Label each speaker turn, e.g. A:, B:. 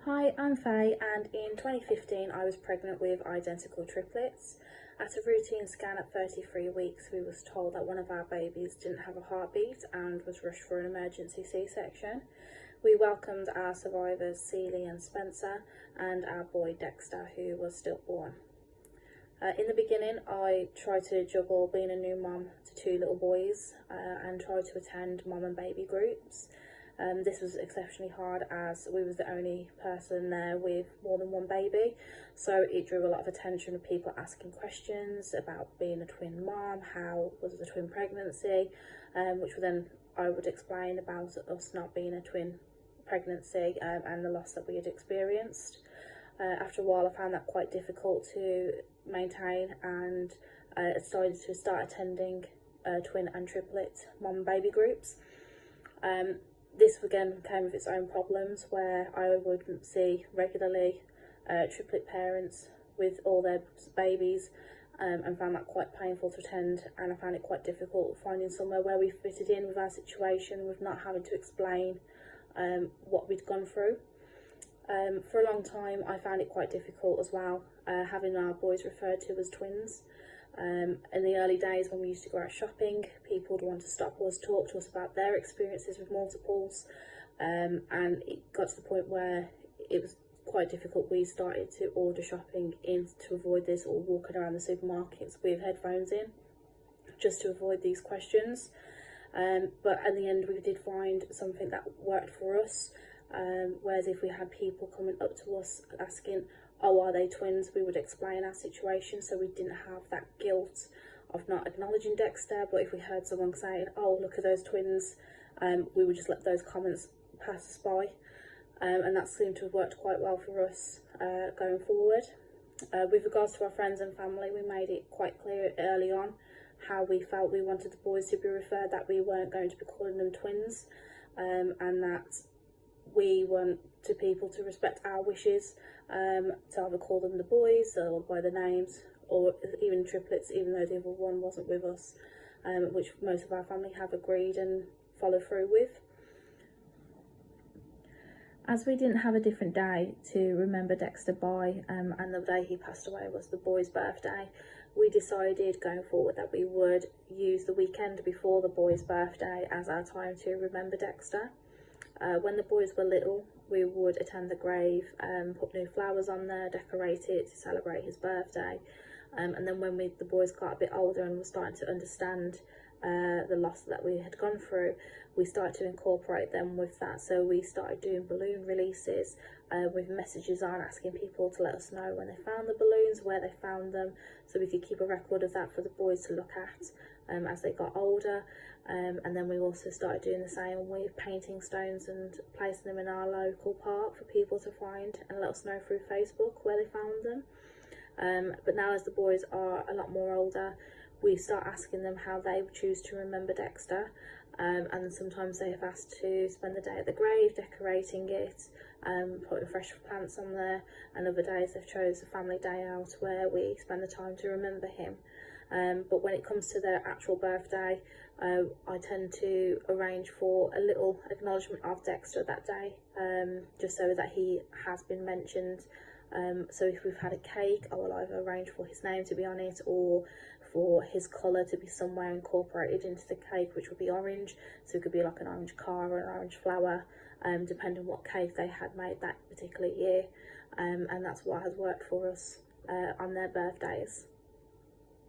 A: Hi, I'm Faye, and in 2015 I was pregnant with identical triplets. At a routine scan at 33 weeks, we was told that one of our babies didn't have a heartbeat and was rushed for an emergency C-section. We welcomed our survivors Celie and Spencer and our boy Dexter, who was stillborn. In the beginning, I tried to juggle being a new mum to two little boys and tried to attend mum and baby groups. This was exceptionally hard as we was the only person there with more than one baby, so it drew a lot of attention with people asking questions about being a twin mom, how was the twin pregnancy, which then I would explain about us not being a twin pregnancy and the loss that we had experienced. After a while I found that quite difficult to maintain and decided to start attending twin and triplet mom and baby groups. This again came with its own problems where I wouldn't see regularly triplet parents with all their babies and found that quite painful to attend, and I found it quite difficult finding somewhere where we fitted in with our situation with not having to explain what we'd gone through. For a long time I found it quite difficult as well, having our boys referred to as twins. In the early days when we used to go out shopping, people would want to stop us, talk to us about their experiences with multiples, and it got to the point where it was quite difficult. We started to order shopping in to avoid this, or walking around the supermarkets with headphones in just to avoid these questions. But in the end we did find something that worked for us, whereas if we had people coming up to us asking, oh, are they twins, we would explain our situation so we didn't have that guilt of not acknowledging Dexter. But if we heard someone saying, oh, look at those twins, we would just let those comments pass us by, and that seemed to have worked quite well for us going forward. With regards to our friends and family, we made it quite clear early on how we felt we wanted the boys to be referred, that we weren't going to be calling them twins, and that we want to people to respect our wishes, to either call them the boys or by the names, or even triplets, even though the other one wasn't with us, which most of our family have agreed and follow through with. As we didn't have a different day to remember Dexter by, and the day he passed away was the boy's birthday, we decided going forward that we would use the weekend before the boy's birthday as our time to remember Dexter. When the boys were little, we would attend the grave, put new flowers on there, decorate it to celebrate his birthday, and then when the boys got a bit older and were starting to understand the loss that we had gone through, we started to incorporate them with that. So we started doing balloon releases with messages on, asking people to let us know when they found the balloons, where they found them, so we could keep a record of that for the boys to look at as they got older. And then we also started doing the same with painting stones and placing them in our local park for people to find and let us know through Facebook where they found them. But now as the boys are a lot more older, we start asking them how they choose to remember Dexter, and sometimes they have asked to spend the day at the grave decorating it, putting fresh plants on there, and other days they've chose a family day out where we spend the time to remember him. But when it comes to their actual birthday, I tend to arrange for a little acknowledgement of Dexter that day, just so that he has been mentioned. So if we've had a cake, I will either arrange for his name to be on it or for his colour to be somewhere incorporated into the cake, which would be orange. So it could be like an orange car or an orange flower, depending on what cake they had made that particular year. And that's what has worked for us on their birthdays.